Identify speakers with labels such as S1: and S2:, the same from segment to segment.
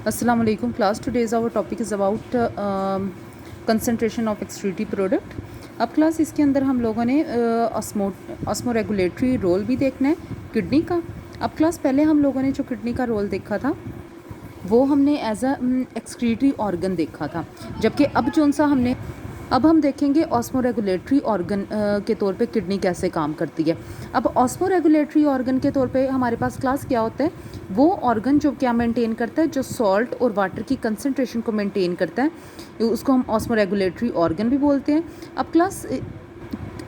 S1: Assalamu alaikum class. Today's our topic is about concentration of excretory product. अब class इसके अंदर हम लोगों ने ऑस्मो रेगुलेटरी रोल भी देखना है किडनी का। अब क्लास पहले हम लोगों ने जो किडनी का रोल देखा था वो हमने एज अ एक्सक्रीटरी ऑर्गन देखा था, जबकि अब हम देखेंगे ऑस्मो रेगुलेटरी ऑर्गन के तौर पे किडनी कैसे काम करती है। अब ऑस्मो रेगुलेटरी ऑर्गन के तौर पे हमारे पास क्लास क्या होता है, वो ऑर्गन जो क्या मेंटेन करता है, जो सॉल्ट और वाटर की कंसंट्रेशन को मेंटेन करता है, उसको हम ऑस्मो रेगुलेटरी ऑर्गन भी बोलते हैं।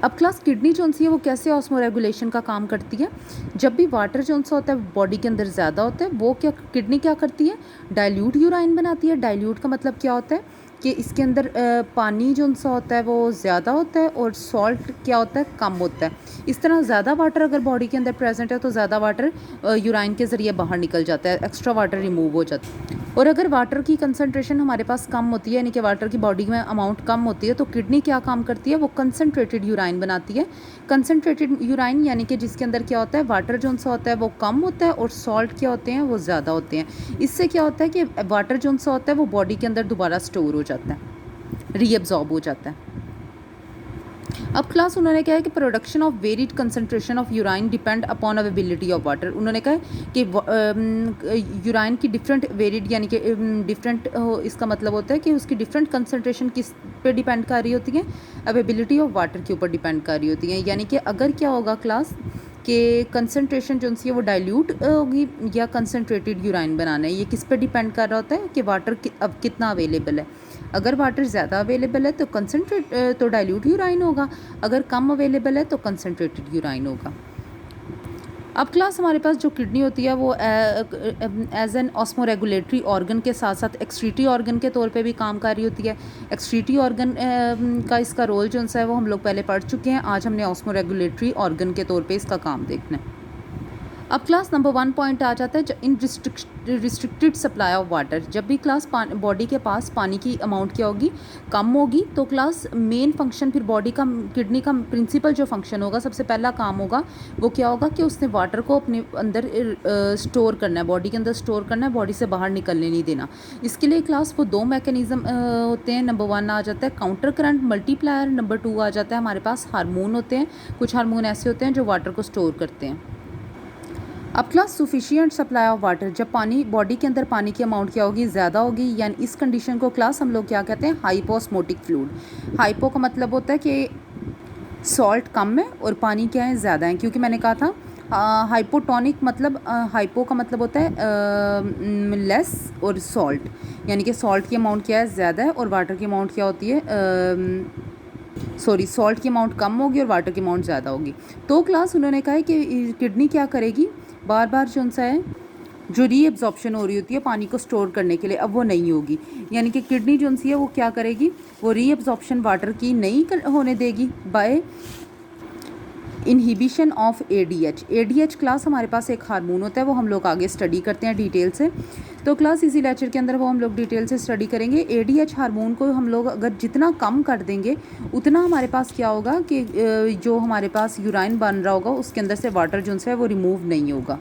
S1: अब क्लास किडनी जो सी है वो कैसे ऑस्मो रेगुलेशन का काम करती है। जब भी वाटर जो सा होता है बॉडी के अंदर ज़्यादा होता है, वो क्या किडनी क्या करती है, डाइल्यूट यूराइन बनाती है। डाइल्यूट का मतलब क्या होता है कि इसके अंदर पानी जो सा होता है वो ज़्यादा होता है और सॉल्ट क्या होता है, कम होता है। इस तरह ज़्यादा वाटर अगर बॉडी के अंदर प्रेजेंट है तो ज़्यादा वाटर यूराइन के ज़रिए बाहर निकल जाता है, एक्स्ट्रा वाटर रिमूव हो जाता है। और अगर वाटर की कंसंट्रेशन हमारे पास कम होती है, यानी कि वाटर की बॉडी में अमाउंट कम होती है, तो किडनी क्या काम करती है, वो कंसंट्रेटेड यूराइन बनाती है। कंसंट्रेटेड यूराइन यानी कि जिसके अंदर क्या होता है, वाटर जो सा होता है वो कम होता है और सॉल्ट क्या होते हैं, वो ज़्यादा होते हैं। इससे क्या होता है कि वाटर जो सा होता है वो बॉडी के अंदर दोबारा स्टोर हो जाता है, रीअब्जॉर्ब हो जाता है। अब क्लास उन्होंने कहा है कि production of varied concentration of urine depend upon availability of water. उन्होंने कहा है कि यूराइन की डिफरेंट वेरिड यानी कि डिफरेंट, इसका मतलब होता है कि उसकी डिफरेंट कंसंट्रेशन किस पे डिपेंड कर रही होती है, अवेबिलिटी ऑफ वाटर के ऊपर डिपेंड कर रही होती है। यानी कि अगर क्या होगा क्लास कि कंसंट्रेशन जो सी है वो डाइल्यूट होगी या कंसंट्रेटेड यूराइन बनाना है, ये किस पे डिपेंड कर रहा होता है कि वाटर अब कितना अवेलेबल है। अगर वाटर ज़्यादा अवेलेबल है तो डाइल्यूट यूराइन होगा, अगर कम अवेलेबल है तो कंसंट्रेटेड यूराइन होगा। अब क्लास हमारे पास जो किडनी होती है वो as an osmoregulatory organ के साथ साथ एक्सक्रीटरी ऑर्गन के तौर पे भी काम कर रही होती है। एक्सक्रीटरी ऑर्गन का इसका रोल जो है वो हम लोग पहले पढ़ चुके हैं। आज हमने ऑस्मो रेगुलेटरी ऑर्गन के तौर पे इसका काम देखना है। अब क्लास नंबर 1 पॉइंट आ जाता है इन रिस्ट्रिक्टेड सप्लाई ऑफ वाटर। जब भी क्लास बॉडी के पास पानी की अमाउंट क्या होगी, कम होगी, तो क्लास मेन फंक्शन फिर बॉडी का, किडनी का प्रिंसिपल जो फंक्शन होगा, सबसे पहला काम होगा वो क्या होगा कि उसने वाटर को अपने अंदर स्टोर करना है, बॉडी के अंदर स्टोर करना है, बॉडी से बाहर निकलने नहीं देना। इसके लिए क्लास वो 2 मैकेनिज़्म होते हैं। नंबर 1 आ जाता है काउंटर करंट मल्टीप्लायर, नंबर 2 आ जाता है हमारे पास हार्मोन होते हैं। कुछ हार्मोन ऐसे होते हैं जो वाटर को स्टोर करते हैं। अब class sufficient supply of water, जब पानी बॉडी के अंदर पानी की अमाउंट क्या होगी, ज़्यादा होगी, यानी इस कंडीशन को क्लास हम लोग क्या कहते हैं, हाइपोस्मोटिक फ्लूइड। हाइपो का मतलब होता है कि सॉल्ट कम है और पानी क्या है, ज़्यादा है। क्योंकि मैंने कहा था हाइपोटोनिक मतलब हाइपो का मतलब होता है लेस और सॉल्ट, यानी कि सॉल्ट की अमाउंट क्या है, ज़्यादा है, और वाटर की अमाउंट क्या होती है, सॉल्ट की अमाउंट कम होगी और वाटर की अमाउंट ज़्यादा होगी। तो क्लास उन्होंने कहा है कि किडनी क्या करेगी, बार बार जो सा है जो रीअब्जॉर्प्शन हो रही होती है पानी को स्टोर करने के लिए, अब वो नहीं होगी। यानी कि किडनी जो सी है वो क्या करेगी, वो रीअब्जॉर्प्शन वाटर की नहीं होने देगी by inhibition of ADH. ADH class हमारे पास एक हार्मोन होता है, वो हम लोग आगे स्टडी करते हैं डिटेल से। तो क्लास इसी लेक्चर के अंदर वो हम लोग डिटेल से स्टडी करेंगे। एडीएच हार्मोन को हम लोग अगर जितना कम कर देंगे उतना हमारे पास क्या होगा कि जो हमारे पास यूराइन बन रहा होगा उसके अंदर से वाटर जो है वो रिमूव नहीं होगा।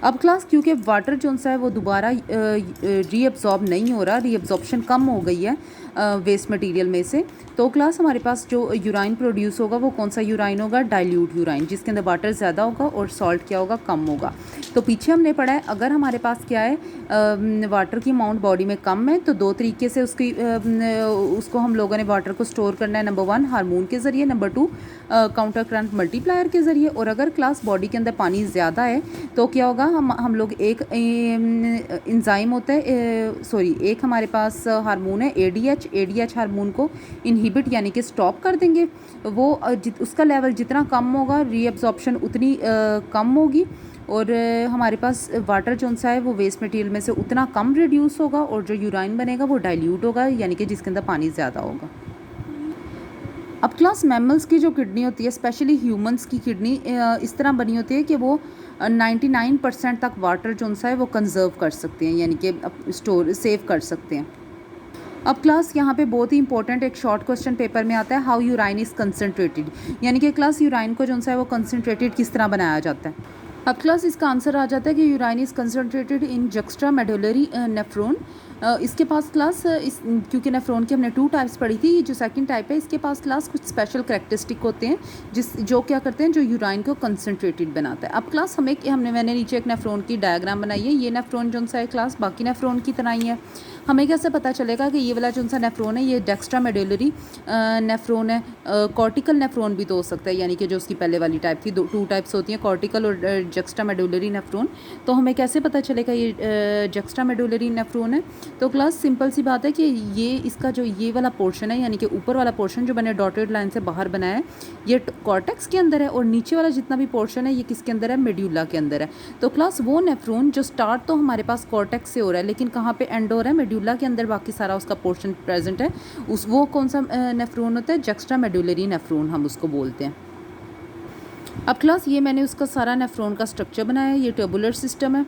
S1: अब क्लास क्योंकि वाटर जो सा है वो दोबारा रीअब्जॉर्ब नहीं हो रहा, रीअब्जॉर्प्शन कम हो गई है वेस्ट मटेरियल में से, तो क्लास हमारे पास जो यूराइन प्रोड्यूस होगा वो कौन सा यूराइन होगा, डाइल्यूट यूराइन, जिसके अंदर वाटर ज़्यादा होगा और सॉल्ट क्या होगा, कम होगा। तो पीछे हमने पढ़ा है अगर हमारे पास क्या है वाटर की अमाउंट बॉडी में कम है तो 2 तरीके से उसको हम लोगों ने वाटर को स्टोर करना है। नंबर 1 हार्मोन के ज़रिए, नंबर 2 काउंटर करंट मल्टीप्लायर के ज़रिए। और अगर क्लास बॉडी के अंदर पानी ज़्यादा है तो क्या होगा, हम लोग एक इंजाइम होता है, एक हमारे पास हार्मोन है एडीएच हार्मोन को इनहिबिट यानी कि स्टॉप कर देंगे। वो उसका लेवल जितना कम होगा रीअब्जॉर्प्शन उतनी कम होगी और हमारे पास वाटर जो सा है वो वेस्ट मटेरियल में से उतना कम रिड्यूस होगा और जो यूराइन बनेगा वो डाइल्यूट होगा, यानी कि जिसके अंदर पानी ज़्यादा होगा। अब क्लास मैमल्स की जो किडनी होती है, स्पेशली ह्यूमंस की किडनी इस तरह बनी होती है कि वो 99% तक वाटर जो सा है वो कंजर्व कर सकते हैं, यानी कि स्टोर सेव कर सकते हैं। अब क्लास यहाँ पे बहुत ही इंपॉर्टेंट एक शॉर्ट क्वेश्चन पेपर में आता है, हाउ यूराइन इज़ कंसनट्रेटेड, यानी कि क्लास यूराइन को जो सा है वो कंसनट्रेटेड किस तरह बनाया जाता है। अब क्लास इसका आंसर आ जाता है कि urine is concentrated in juxta medullary nephron. इसके पास क्लास क्योंकि नेफ्रॉन की हमने 2 टाइप्स पढ़ी थी, जो सेकंड टाइप है इसके पास क्लास कुछ स्पेशल कैरेक्टरिस्टिक होते हैं जो क्या करते हैं, जो यूराइन को कंसनट्रेटेड बनाता है। अब क्लास मैंने नीचे एक नेफ्रॉन की डायग्राम बनाई है। ये नेफ्रॉन जो सा है क्लास बाकी नेफ्रॉन की तरह ही है। हमें कैसे पता चलेगा कि ये वाला जो सा नेफ्रॉन है ये डेक्स्ट्रा मेडुलरी नेफ्रॉन है। कॉर्टिकल नेफ्रॉन भी तो हो सकता है, यानी कि जो उसकी पहले वाली टाइप थी, 2 टाइप्स होती हैं, कॉर्टिकल और जक्स्ट्रा मेडुलरी नेफ्रॉन। तो हमें कैसे पता चलेगा ये जक्स्ट्रा मेडुलरी नेफ्रॉन है? तो क्लास सिंपल सी बात है कि ये इसका जो ये वाला पोर्शन है, यानी कि ऊपर वाला पोर्शन जो मैंने डॉटेड लाइन से बाहर बनाया है, ये कॉर्टेक्स के अंदर है, और नीचे वाला जितना भी पोर्शन है ये किसके अंदर है, मेड्यूला के अंदर है। तो क्लास वो नेफ्रॉन जो स्टार्ट तो हमारे पास कॉर्टेक्स से हो रहा है, लेकिन कहाँ पे एंड हो रहा है, मेड्यूला के अंदर बाकी सारा उसका पोर्शन प्रेजेंट है, वो कौन सा नेफ्रॉन होता है, जक्स्ट्रा मेडुलरी नेफ्रॉन हम उसको बोलते हैं। अब क्लास ये मैंने उसका सारा नेफ्रॉन का स्ट्रक्चर बनाया है। ये ट्यूबुलर सिस्टम है।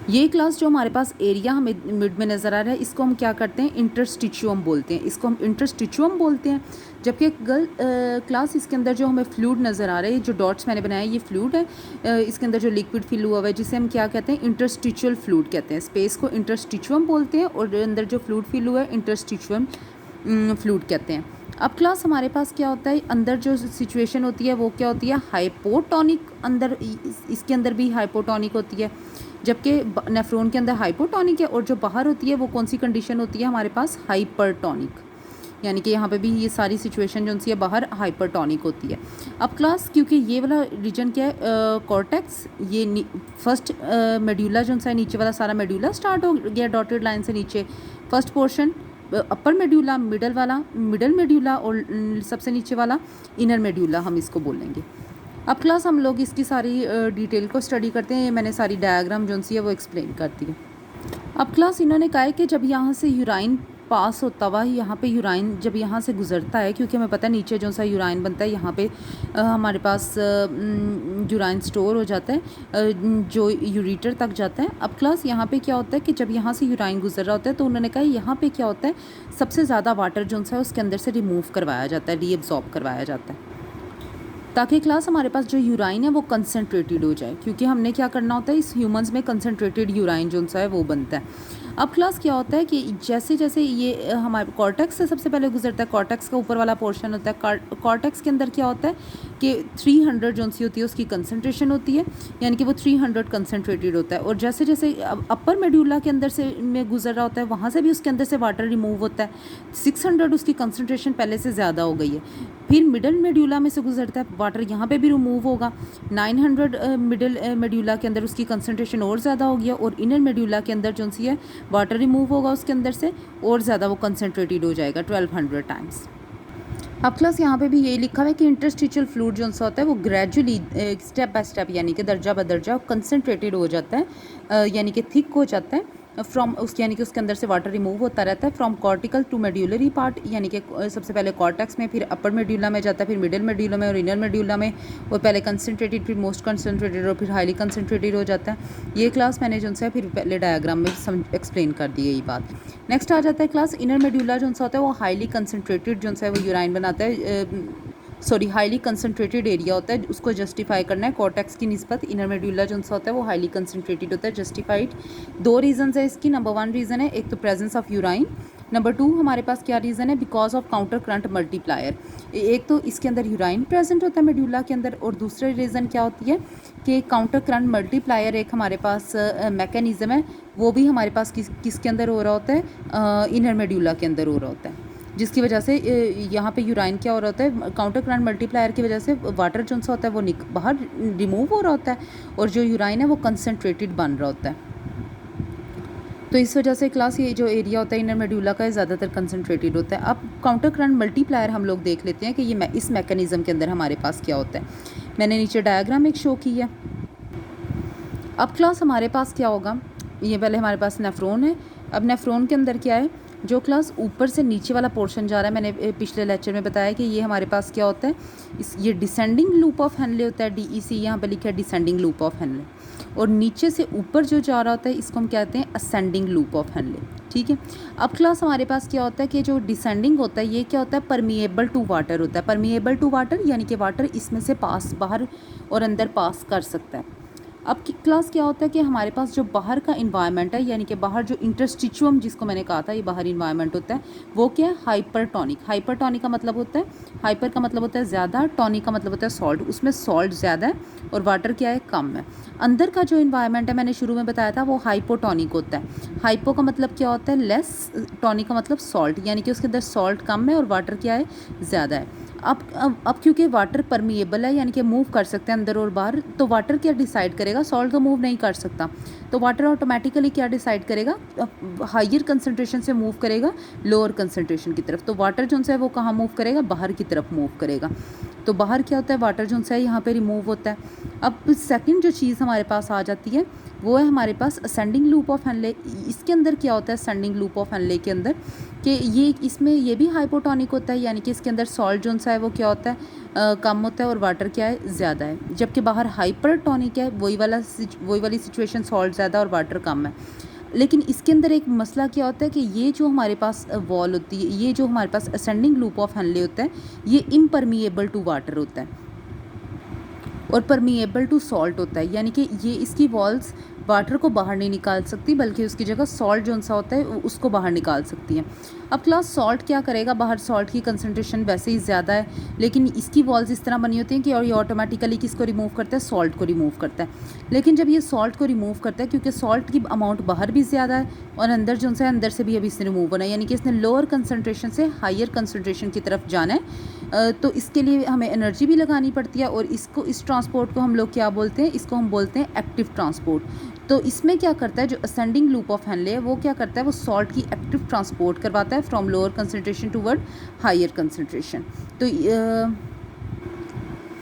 S1: ये क्लास जो हमारे पास एरिया हमें मिड में नज़र आ रहा है, इसको हम क्या करते हैं, इंटरस्टिचुअम बोलते हैं। इसको हम इंटरस्टिचुअम बोलते हैं। जबकि क्लास इसके अंदर जो हमें फ्लूइड नज़र आ रहा है, जो डॉट्स मैंने बनाया ये फ्लूइड है। इसके अंदर जो लिक्विड फिल हुआ हुआ है, जिसे हम क्या कहते हैं, इंटरस्टिचुअल फ्लूइड कहते हैं। स्पेस को इंटरस्टिचुअम बोलते हैं, और अंदर जो फ्लूइड फिल हुआ है इंटरस्टिचुअम फ्लूइड कहते हैं। अब क्लास हमारे पास क्या होता है, अंदर जो सिचुएशन होती है वो क्या होती है, हाइपोटोनिक। अंदर इसके अंदर भी हाइपोटोनिक होती है, जबकि नेफ्रॉन के अंदर हाइपोटोनिक है, और जो बाहर होती है वो कौन सी कंडीशन होती है हमारे पास, हाइपरटोनिक। यानी कि यहाँ पे भी ये सारी सिचुएशन जो सी है बाहर हाइपरटोनिक होती है। अब क्लास क्योंकि ये वाला रीजन क्या है, कॉर्टेक्स, ये फर्स्ट मेड्यूला जो सा है, नीचे वाला सारा मेड्यूला स्टार्ट हो गया डॉटेड लाइन से नीचे। फर्स्ट पोर्शन अपर मेड्यूला, मिडल मेड्यूला, और सबसे नीचे वाला इनर मेड्यूला हम इसको बोलेंगे। अब क्लास हम लोग इसकी सारी डिटेल को स्टडी करते हैं। ये मैंने सारी डायग्राम जो सी है वो एक्सप्लेन करती है। अब क्लास इन्होंने कहा है कि जब यहाँ से यूराइन पास होता हुआ यहाँ पे यूराइन जब यहाँ से गुजरता है, क्योंकि हमें पता है नीचे जो सा यूराइन बनता है यहाँ पे हमारे पास यूराइन स्टोर हो जाता है, जो यूरेटर तक जाता है। अब क्लास यहाँ पे क्या होता है कि जब यहाँ से यूराइन गुजर रहा होता है, तो उन्होंने कहा यहाँ पे क्या होता है, सबसे ज़्यादा वाटर जो सा है उसके अंदर से रिमूव करवाया जाता है, रीअब्जॉर्ब करवाया जाता है, ताकि क्लास हमारे पास जो यूराइन है वो कंसनट्रेटेड हो जाए। क्योंकि हमने क्या करना होता है, इस ह्यूमंस में कंसनट्रेटेड यूराइन जो सा है वो बनता है। अब क्लास क्या होता है कि जैसे जैसे ये हमारे कॉर्टेक्स से सबसे पहले गुजरता है, कॉर्टेक्स का ऊपर वाला पोर्शन होता है, कॉर्टेक्स के अंदर क्या होता है कि 300 जो सी होती है उसकी कंसनट्रेशन होती है, यानी कि वो 300 कंसनट्रेटेड होता है। और जैसे जैसे अपर मेड्यूला के अंदर से में गुजर रहा होता है, वहाँ से भी उसके अंदर से वाटर रिमूव होता है। 600 उसकी कंसनट्रेशन पहले से ज़्यादा हो गई है। फिर मिडल मेड्यूला में से गुजरता है, वाटर यहाँ पे भी रिमूव होगा। 900 मिडल मेड्यूला के अंदर उसकी कंसनट्रेशन और ज़्यादा हो गया, और इनर मेड्यूला के अंदर जो सी है वाटर रिमूव होगा उसके अंदर से, और ज़्यादा वो कंसनट्रेटेड हो जाएगा 1200 टाइम्स। अब क्लास यहाँ पे भी यही लिखा हुआ है कि इंटरस्टिशियल फ्लूइड जो सा होता है वो ग्रेजुअली स्टेप बाय स्टेप, यानी कि दर्जा बदर्जा कंसनट्रेटेड हो जाता है, यानी कि थिक हो जाता है फ्रॉम उस, यानी कि उसके अंदर से वाटर रिमूव होता रहता है from cortical to medullary part, यानी कि सबसे पहले कॉर्टेक्स में, फिर अपर मेड्यूला में जाता है, फिर मिडिल मेड्यूला में और इनर मेड्यूला में, और पहले कंसनट्रेटेड, फिर मोस्ट कंसनट्रेटेड, और फिर हाईली कंसनट्रेटेड हो जाता है। ये क्लास मैंने जो है फिर पहले डायग्राम में एक्सप्लेन कर दी है ये बात। नेक्स्ट आ जाता है क्लास इनर मेड्यूला जो सा होता है वो हाईली कंसनट्रेटेड जो है वो यूराइन बनाता है, हाईली कंसनट्रेटेड एरिया होता है, उसको जस्टिफाई करना है कॉर्टेक्स की निस्बत। इनर मेड्यूला जो सा होता है वो हाईली कंसनट्रेटेड होता है, जस्टिफाइड। 2 रीजंस है इसकी। नंबर 1 रीज़न है एक तो प्रेजेंस ऑफ यूराइन, नंबर 2 हमारे पास क्या रीज़न है, because of counter current multiplier. एक तो इसके अंदर यूराइन प्रेजेंट होता है मेड्यूला के अंदर, और दूसरा रीज़न क्या होती है कि काउंटर करंट मल्टीप्लायर एक हमारे पास मैकेनिज़्म है, वो भी हमारे पास किसके अंदर हो रहा होता है, इनर मेड्यूला के अंदर हो रहा होता है, जिसकी वजह से यहाँ पे यूराइन क्या हो रहा होता है, काउंटर करंट मल्टीप्लायर की वजह से वाटर जो सा होता है वो बाहर रिमूव हो रहा होता है, और जो यूराइन है वो कंसनट्रेटेड बन रहा होता है। तो इस वजह से क्लास ये जो एरिया होता है इनर मेड्यूला का ज़्यादातर कंसनट्रेटेड होता है। अब काउंटर करंट मल्टीप्लायर हम लोग देख लेते हैं कि ये इस मैकेनिज़्म के अंदर हमारे पास क्या होता है। मैंने नीचे डायग्राम एक शो की है। अब क्लास हमारे पास क्या होगा, ये पहले हमारे पास नेफ्रॉन है। अब नेफ्रॉन के अंदर क्या है, जो क्लास ऊपर से नीचे वाला पोर्शन जा रहा है, मैंने पिछले लेक्चर में बताया कि ये हमारे पास क्या होता है, ये डिसेंडिंग लूप ऑफ हेनले होता है, DEC यहाँ पे लिखा है डिसेंडिंग लूप ऑफ हेनले। और नीचे से ऊपर जो जा रहा होता है इसको हम कहते हैं असेंडिंग लूप ऑफ हेनले। ठीक है, अब क्लास हमारे पास क्या होता है कि जो डिसेंडिंग होता है ये क्या होता है, परमिएबल टू वाटर होता है। परमिएबल टू वाटर यानी कि वाटर इसमें से पास बाहर और अंदर पास कर सकता है। अब की क्लास क्या होता है कि हमारे पास जो बाहर का इन्वायरमेंट है, यानी कि बाहर जो इंटरस्टिचुअम जिसको मैंने कहा था ये बाहर इन्वायरमेंट होता है, वो क्या है, हाइपरटोनिक। हाइपरटोनिक का मतलब होता है, हाइपर का मतलब होता है ज़्यादा, टॉनिक का मतलब होता है सॉल्ट, उसमें सॉल्ट ज़्यादा है और वाटर क्या है, कम है। अंदर का जो इन्वायरमेंट है मैंने शुरू में बताया था वो हाइपोटोनिक होता है। हाइपो का मतलब क्या होता है, लेस, टॉनिक का मतलब सॉल्ट, यानी कि उसके अंदर सॉल्ट कम है और वाटर क्या है, ज़्यादा है। अब क्योंकि वाटर परमिएबल है यानी कि मूव कर सकते हैं अंदर और बाहर, तो वाटर क्या डिसाइड करेगा, सॉल्ट तो मूव नहीं कर सकता, तो वाटर ऑटोमेटिकली क्या डिसाइड करेगा, हायर कंसनट्रेशन से मूव करेगा लोअर कंसनट्रेशन की तरफ। तो वाटर जो है वो कहाँ मूव करेगा, बाहर की तरफ मूव करेगा। तो बाहर क्या होता है, वाटर जो है यहाँ पे रिमूव होता है। अब सेकंड जो चीज़ हमारे पास आ जाती है वो है हमारे पास असेंडिंग लूप ऑफ हेनले। इसके अंदर क्या होता है, असेंडिंग लूप ऑफ हेनले के अंदर कि ये इसमें ये भी हाइपोटोनिक होता है, यानी कि इसके अंदर सॉल्ट जो है वो क्या होता है, कम होता है और वाटर क्या है, ज़्यादा है। जबकि बाहर हाइपरटोनिक है, वही वाली सिचुएशन, सॉल्ट ज़्यादा और वाटर कम है। लेकिन इसके अंदर एक मसला क्या होता है कि ये जो हमारे पास वॉल होती है, ये जो हमारे पास असेंडिंग लूप ऑफ हेनले होता है, ये इम्परमिएबल टू वाटर होता है और परमिएबल टू सॉल्ट होता है, यानी कि ये इसकी वॉल्स वाटर को बाहर नहीं निकाल सकती बल्कि उसकी जगह सॉल्ट जो सा होता है उसको बाहर निकाल सकती है। अब क्लास सॉल्ट क्या करेगा, बाहर सॉल्ट की कंसनट्रेशन वैसे ही ज़्यादा है, लेकिन इसकी वॉल्स इस तरह बनी होती हैं कि और ये ऑटोमेटिकली किसको रिमूव करता है, सॉल्ट को रिमूव करता है। लेकिन जब ये सॉल्ट को रिमूव करता है, क्योंकि सॉल्ट की अमाउंट बाहर भी ज़्यादा है और अंदर जो है अंदर से भी अभी इसने रिमूव होना है, यानी कि इसने लोअर कंसनट्रेशन से हायर कंसनट्रेशन की तरफ जाना है, तो इसके लिए हमें एनर्जी भी लगानी पड़ती है। और इस ट्रांसपोर्ट को हम लोग क्या बोलते हैं, इसको हम बोलते हैं एक्टिव ट्रांसपोर्ट। तो इसमें क्या करता है, जो असेंडिंग लूप ऑफ हेनले है वो क्या करता है, वो सॉल्ट की एक्टिव ट्रांसपोर्ट करवाता है from lower concentration toward higher concentration. तो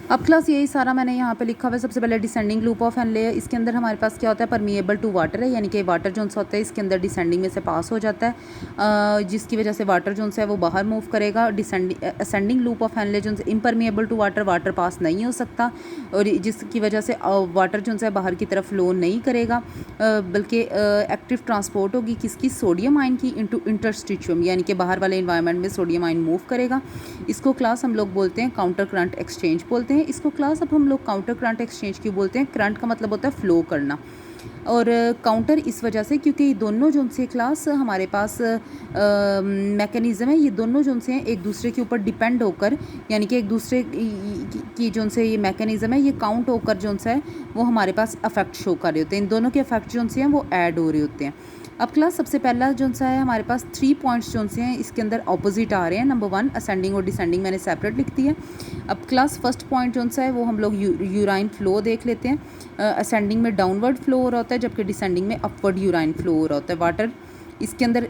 S1: अब क्लास यही सारा मैंने यहाँ पे लिखा हुआ है। सबसे पहले डिसेंडिंग लूप ऑफ हेनले है, इसके अंदर हमारे पास क्या होता है, परमिएबल टू वाटर है, यानी कि वाटर जो होता है इसके अंदर डिसेंडिंग में से पास हो जाता है, जिसकी वजह से वाटर जो है वो बाहर मूव करेगा। असेंडिंग लूप ऑफ हेनले जो impermeable to water, water pass नहीं हो सकता और जिसकी वजह से वाटर जो है बाहर की तरफ फ्लो नहीं करेगा, बल्कि एक्टिव ट्रांसपोर्ट होगी किसकी, सोडियम आयन की इनटू इंटरस्टिशियम, यानी कि बाहर वाले इन्वायरमेंट में सोडियम आयन मूव करेगा। इसको क्लास हम लोग बोलते हैं काउंटर करंट एक्सचेंज बोलते हैं। इसको क्लास अब हम लोग काउंटर करंट एक्सचेंज क्यों बोलते हैं, करंट का मतलब होता है फ्लो करना, और काउंटर इस वजह से क्योंकि ये दोनों जो से क्लास हमारे पास मैकेनिज़्म है, ये दोनों जो से एक दूसरे के ऊपर डिपेंड होकर, यानी कि एक दूसरे की जो से ये मैकेनिज़्म है ये काउंट होकर जो है वो हमारे पास अफेक्ट शो कर रहे होते हैं। इन दोनों के अफेक्ट जो से हैं वो ऐड हो रहे होते हैं। अब क्लास सबसे पहला जो सा है हमारे पास 3 पॉइंट्स जो से हैं इसके अंदर ऑपोजिट आ रहे हैं। नंबर 1 असेंडिंग और डिसेंडिंग मैंने सेपरेट लिख दी है। अब क्लास फर्स्ट पॉइंट जो सा है वो हम लोग यूराइन फ्लो देख लेते हैं। असेंडिंग में डाउनवर्ड फ्लो हो रहा होता है, जबकि डिसेंडिंग में अपवर्ड यूराइन फ्लो हो रहा होता है। वाटर इसके अंदर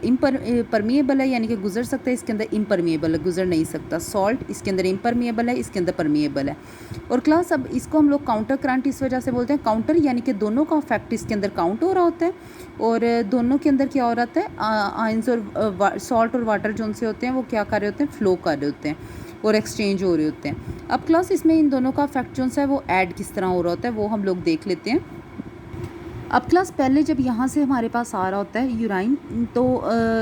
S1: परमिएबल है, यानी कि गुजर सकता है, इसके अंदर इम्परमिएबल है, गुजर नहीं सकता। सॉल्ट इसके अंदर इम्परमिएबल है, इसके अंदर परमिएबल है। और क्लास अब इसको हम लोग काउंटर करंट इस वजह से बोलते हैं, काउंटर यानी कि दोनों का इफेक्ट इसके अंदर काउंट हो रहा होता है और दोनों के अंदर क्या हो रहा है, आयंस और सॉल्ट और वाटर जो से होते हैं वो क्या कर रहे होते हैं, फ्लो कर रहे होते हैं और एक्सचेंज हो रहे होते हैं। अब क्लास इसमें इन दोनों का इफेक्ट जो है वो ऐड किस तरह हो रहा होता है वो हम लोग देख लेते हैं। अब क्लास पहले जब यहाँ से हमारे पास आ रहा होता है यूराइन, तो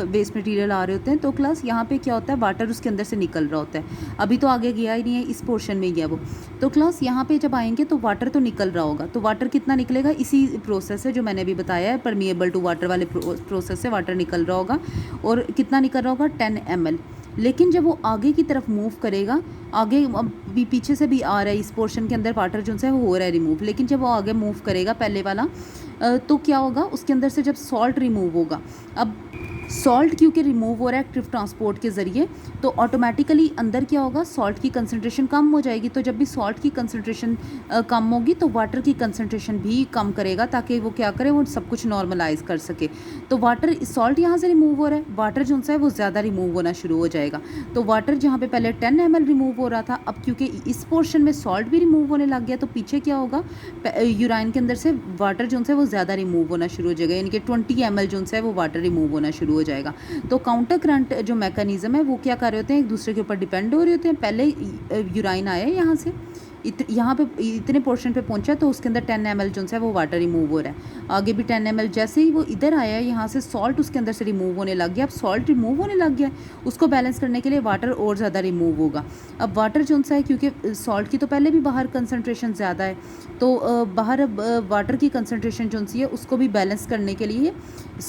S1: वेस्ट मटेरियल आ रहे होते हैं, तो क्लास यहाँ पे क्या होता है, वाटर उसके अंदर से निकल रहा होता है। अभी तो आगे गया ही नहीं है, इस पोर्शन में गया वो। तो क्लास यहाँ पे जब आएंगे तो वाटर तो निकल रहा होगा, तो वाटर कितना निकलेगा, इसी प्रोसेस है जो मैंने अभी बताया है, परमिएबल टू वाटर वाले प्रोसेस से वाटर निकल रहा होगा। और कितना निकल रहा होगा, 10 ml। लेकिन जब वो आगे की तरफ मूव करेगा, आगे भी पीछे से भी आ रहा है, इस पोर्शन के अंदर वाटर जो है वो हो रहा है रिमूव, लेकिन जब वो आगे मूव करेगा पहले वाला, तो क्या होगा, उसके अंदर से जब सॉल्ट रिमूव होगा, अब सॉल्ट क्योंकि रिमूव हो रहा है एक्टिव ट्रांसपोर्ट के ज़रिए, तो ऑटोमेटिकली अंदर क्या होगा, सॉल्ट की कंसंट्रेशन कम हो जाएगी। तो जब भी सॉल्ट की कंसंट्रेशन कम होगी तो वाटर की कंसंट्रेशन भी कम करेगा, ताकि वो क्या करे, वो सब कुछ नॉर्मलाइज कर सके। तो वाटर, सॉल्ट यहाँ से रिमूव हो रहा है, वाटर जो है वो ज़्यादा रिमूव होना शुरू हो जाएगा। तो वाटर जहाँ पे पहले 10 ml रिमूव हो रहा था, अब क्योंकि इस पोर्शन में सॉल्ट भी रिमूव होने लग गया, तो पीछे क्या होगा, यूराइन के अंदर से वाटर जो है वो ज़्यादा रिमूव होना शुरू हो जाएगा, यानी कि 20 ml जो है वो वाटर रिमूव होना शुरू हो जाएगा। तो काउंटर करंट जो मैकेनिज़्म है वो क्या कर रहे होते हैं, एक दूसरे के ऊपर डिपेंड हो रहे होते हैं। पहले यूराइन आया यहाँ से, यहाँ पे इतने पोर्शन पे पहुंचा तो उसके अंदर 10 ml जो है वो वाटर रिमूव हो रहा है। आगे भी 10 ml, जैसे ही वो इधर आया यहाँ से सॉल्ट उसके अंदर से रिमूव होने लग गया। अब सॉल्ट रिमूव होने लग गया, उसको बैलेंस करने के लिए वाटर और ज़्यादा रिमूव होगा। अब वाटर जो है, क्योंकि सॉल्ट की तो पहले भी बाहर कंसनट्रेशन ज़्यादा है, तो बाहर वाटर की कंसनट्रेशन जो है उसको भी बैलेंस करने के लिए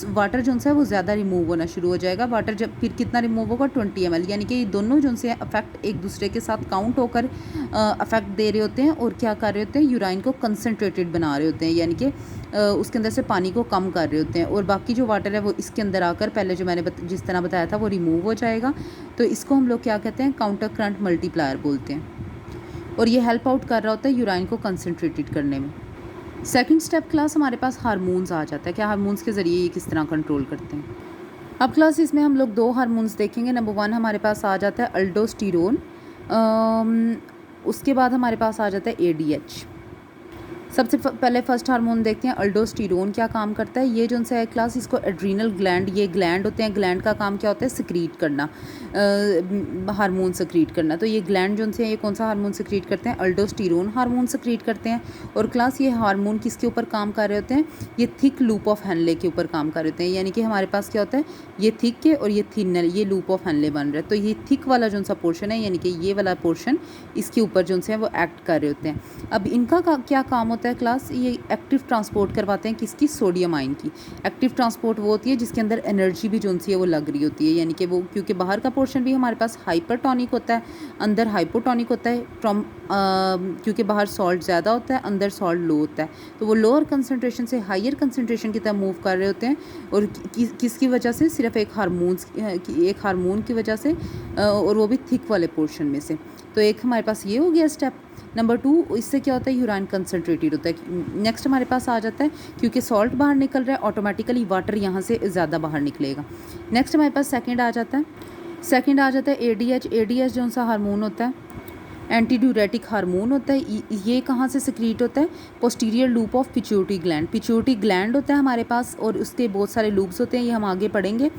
S1: वाटर जो है वो ज़्यादा रिमूव होना शुरू हो जाएगा। वाटर जब फिर कितना रिमूव होगा, 20 ml, यानी कि ये दोनों जो है अफेक्ट एक दूसरे के साथ काउंट होकर अफेक्ट दे रहे होते हैं और क्या कर रहे होते हैं, यूराइन को कंसनट्रेटेड बना रहे होते हैं, यानी कि उसके अंदर से पानी को कम कर रहे होते हैं। और बाकी जो वाटर है वो इसके अंदर आकर पहले जो मैंने जिस तरह बताया था वो रिमूव हो जाएगा। तो इसको हम लोग क्या कहते हैं, काउंटर करंट मल्टीप्लायर बोलते हैं, और ये हेल्प आउट कर रहा होता है यूराइन को कंसनट्रेटेड करने में। सेकंड स्टेप क्लास हमारे पास हार्मोन्स आ जाता है, क्या हार्मोन्स के ज़रिए ये किस तरह कंट्रोल करते हैं। अब क्लास इसमें हम लोग 2 हार्मोन्स देखेंगे। नंबर 1 हमारे पास आ जाता है अल्डोस्टेरोन, उसके बाद हमारे पास आ जाता है ADH। सबसे पहले फर्स्ट हार्मोन देखते हैं, अल्डोस्टेरोन क्या काम करता है। ये जो है क्लास, इसको एड्रीनल ग्लैंड, ये ग्लैंड होते हैं, ग्लैंड का काम क्या होता है, सिक्रीट करना, हार्मोन सिक्रीट करना। तो ये ग्लैंड जो है ये कौन सा हार्मोन सिक्रीट करते हैं, अल्डोस्टेरोन हार्मोन सिक्रीट करते हैं। और क्लास ये हार्मोन किसके ऊपर काम कर रहे होते हैं, ये थिक लूप ऑफ हेनले के ऊपर काम कर रहे होते हैं। यानी कि हमारे पास क्या होता है, ये थिक के और ये थिनर, ये लूप ऑफ हेनले बन रहा है। तो ये थिक वाला जो सा पोर्शन है, यानी कि ये वाला पोर्शन इसके ऊपर जो है वो एक्ट कर रहे होते हैं। अब इनका क्या काम होता है क्लास, ये एक्टिव ट्रांसपोर्ट करवाते हैं किसकी, सोडियम आयन की। एक्टिव ट्रांसपोर्ट वो होती है जिसके अंदर एनर्जी भी जो है वो लग रही होती है, यानी कि वो, क्योंकि बाहर का पोर्शन भी हमारे पास हाइपरटोनिक होता है, अंदर हाइपोटोनिक होता है, क्योंकि बाहर सॉल्ट ज़्यादा होता है, अंदर सॉल्ट लो होता है। तो वो लोअर कंसनट्रेशन से हायर कंसनट्रेशन की तरफ मूव कर रहे होते हैं, और किसकी वजह से, सिर्फ एक हार्मोन की वजह से, और वो भी थिक वाले पोर्शन में से। तो एक हमारे पास ये हो गया स्टेप। नंबर 2, इससे क्या होता है, यूराइन कंसनट्रेटेड होता है। नेक्स्ट हमारे पास आ जाता है, क्योंकि सॉल्ट बाहर निकल रहा है, ऑटोमेटिकली वाटर यहाँ से ज़्यादा बाहर निकलेगा। नेक्स्ट हमारे पास सेकंड आ जाता है ADH। ADH जो सा हार्मोन होता है, एंटी ड्यूरेटिक हार्मोन होता है। ये कहाँ से सिक्रीट होता है, posterior loop of pituitary gland. Pituitary gland होता है हमारे पास, और उसके बहुत सारे लूप्स होते हैं, ये हम आगे पढ़ेंगे।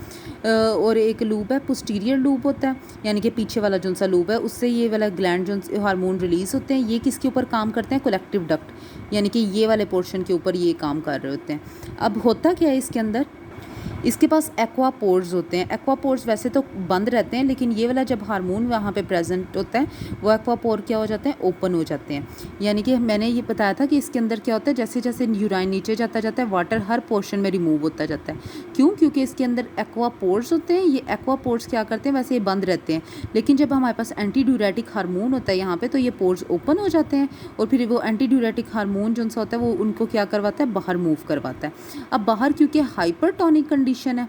S1: और एक लूप है पोस्टीरियर लूप होता है, यानी कि पीछे वाला जो सा लूप है, उससे ये वाला ग्लैंड जो हार्मोन रिलीज़ होते हैं। ये किसके ऊपर काम करते हैं, कोलेक्टिव डक्ट, यानी कि ये वाले पोर्शन के ऊपर ये काम कर रहे होते हैं। अब होता क्या है इसके अंदर, इसके पास एक्वापोर्स होते हैं। एक्वापोर्स वैसे तो बंद रहते हैं, लेकिन ये वाला जब हार्मोन वहाँ पे प्रेजेंट होता है, वो एक्वापोर क्या हो जाते हैं, ओपन हो जाते हैं। यानी कि मैंने ये बताया था कि इसके अंदर क्या होता है, जैसे जैसे यूराइन नीचे जाता है, वाटर हर पोर्शन में रिमूव होता जाता है। क्यों, क्योंकि इसके अंदर एक्वापोर्स होते हैं। ये एक्वापोर्स क्या करते हैं, वैसे ये बंद रहते हैं, लेकिन जब हमारे पास एंटी ड्यूरेटिक हार्मोन होता है यहाँ पर, तो ये पोर्स ओपन हो जाते हैं, और फिर वो एंटी ड्यूरेटिक हार्मोन जो सा होता है वो उनको क्या करवाता है, बाहर मूव करवाता है। अब बाहर क्योंकि हाइपरटोनिक कंडीशन है,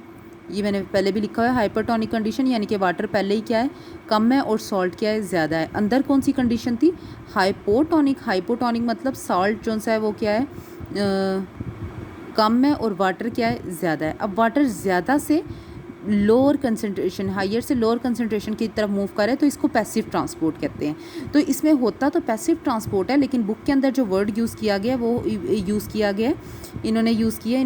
S1: ये मैंने पहले भी लिखा हुआ है, हाइपरटोनिक कंडीशन, यानी कि वाटर पहले ही क्या है, कम है, और सॉल्ट क्या है, ज़्यादा है। अंदर कौन सी कंडीशन थी, हाइपोटोनिक। हाइपोटोनिक मतलब सॉल्ट जो सा है वो क्या है, कम है, और वाटर क्या है, ज़्यादा है। अब वाटर ज़्यादा से लोअर कंसनट्रेशन, हायर से लोअर कंसनट्रेशन की तरफ मूव करे, तो इसको पैसिव ट्रांसपोर्ट कहते हैं। तो इसमें होता तो पैसिव ट्रांसपोर्ट है, लेकिन बुक के अंदर जो वर्ड यूज़ किया गया वो यूज़ किया गया, इन्होंने यूज़ किया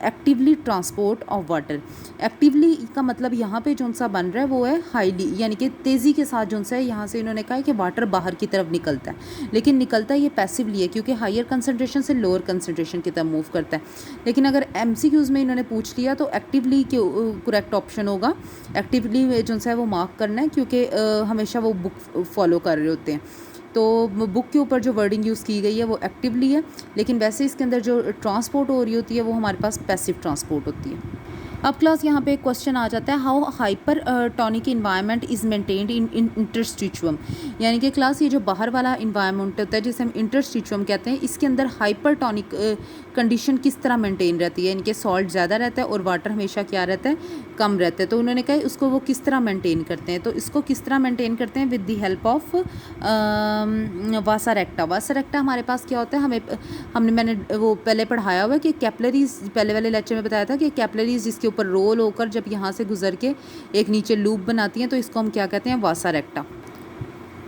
S1: actively transport of water. Actively का मतलब यहाँ पे जो सा बन रहा है वो है हाईली, यानी कि तेज़ी के साथ जो सा है, यहाँ से इन्होंने कहा है कि वाटर बाहर की तरफ निकलता है, लेकिन निकलता ये पैसिवली है, क्योंकि हायर कंसनट्रेशन से लोअर कंसनट्रेशन की तरफ मूव करता है। लेकिन अगर MCQs में इन्होंने पूछ लिया तो एक्टिवली के करेक्ट ऑप्शन होगा। एक्टिवली जो है वो मार्क करना है, क्योंकि हमेशा वो बुक फॉलो कर रहे होते हैं। तो बुक के ऊपर जो वर्डिंग यूज़ की गई है वो एक्टिवली है, लेकिन वैसे इसके अंदर जो ट्रांसपोर्ट हो रही होती है वो हमारे पास पैसिव ट्रांसपोर्ट होती है। अब क्लास यहाँ पे एक क्वेश्चन आ जाता है, how hyper tonic environment is maintained in interstitium. यानी कि क्लास ये जो बाहर वाला इन्वायरमेंट होता है जिसे हम इंटरस्टिचुअम कहते हैं, इसके अंदर हाइपर टॉनिक कंडीशन किस तरह मेंटेन रहती है, यानी कि सॉल्ट ज़्यादा रहता है और वाटर हमेशा क्या रहता है, कम रहता है। तो उन्होंने कहा उसको वो किस तरह मेंटेन करते हैं, तो इसको किस तरह मेंटेन करते हैं, विद द हेल्प ऑफ वासारेक्टा। वासारेक्टा हमारे पास क्या होता है, मैंने वो पहले पढ़ाया हुआ है कि कैपलरीज, पहले वाले लेक्चर में बताया था कि कैपलरीज जिसके ऊपर रोल होकर जब यहाँ से गुजर के एक नीचे लूप बनाती हैं, तो इसको हम क्या कहते हैं, वासारेक्टा।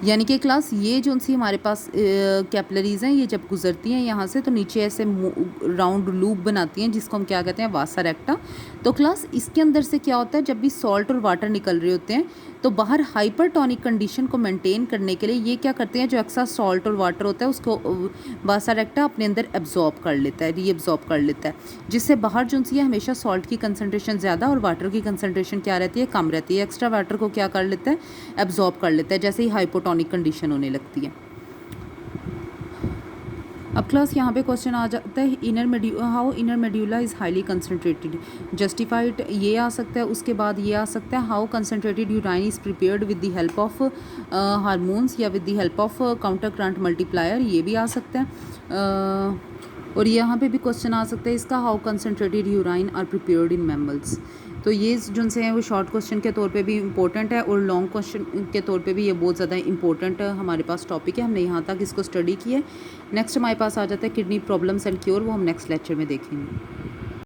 S1: यानी कि क्लास ये जो सी हमारे पास कैपिलरीज़ हैं, ये जब गुजरती हैं यहाँ से तो नीचे ऐसे राउंड लूप बनाती हैं, जिसको हम क्या कहते हैं, वासा रेक्टा। तो क्लास इसके अंदर से क्या होता है, जब भी सॉल्ट और वाटर निकल रहे होते हैं तो बाहर हाइपरटोनिक कंडीशन को मेंटेन करने के लिए ये क्या करते हैं, जो एक्स्ट्रा सॉल्ट और वाटर होता है उसको वासा रेक्टा अपने अंदर एब्जॉर्ब कर लेता है, रीएब्जॉर्ब कर लेता है, जिससे बाहर जो सी है हमेशा सॉल्ट की कंसनट्रेशन ज़्यादा और वाटर की कंसनट्रेशन क्या रहती है, कम रहती है। एक्स्ट्रा वाटर को क्या कर लेता है, एब्जॉर्ब कर लेता है, जैसे ही हाइपोटोनिक कंडीशन होने लगती है। अब क्लास यहाँ पे क्वेश्चन आ जाता है how inner medulla is highly concentrated, justified ये आ सकता है। उसके बाद ये आ सकता है how concentrated urine is prepared with the help of hormones या with the help of counter current multiplier, ये भी आ सकता है। और यहाँ पे भी क्वेश्चन आ सकता है इसका, how concentrated urine are prepared in mammals. तो ये जो से हैं वो शॉर्ट क्वेश्चन के तौर पे भी इम्पोर्टेंट है और लॉन्ग क्वेश्चन के तौर पे भी ये बहुत ज़्यादा इंपॉर्टेंट हमारे पास टॉपिक है। हमने यहाँ तक इसको स्टडी किया है। नेक्स्ट हमारे पास आ जाता है किडनी प्रॉब्लम्स एंड क्योर, वो हम नेक्स्ट लेक्चर में देखेंगे।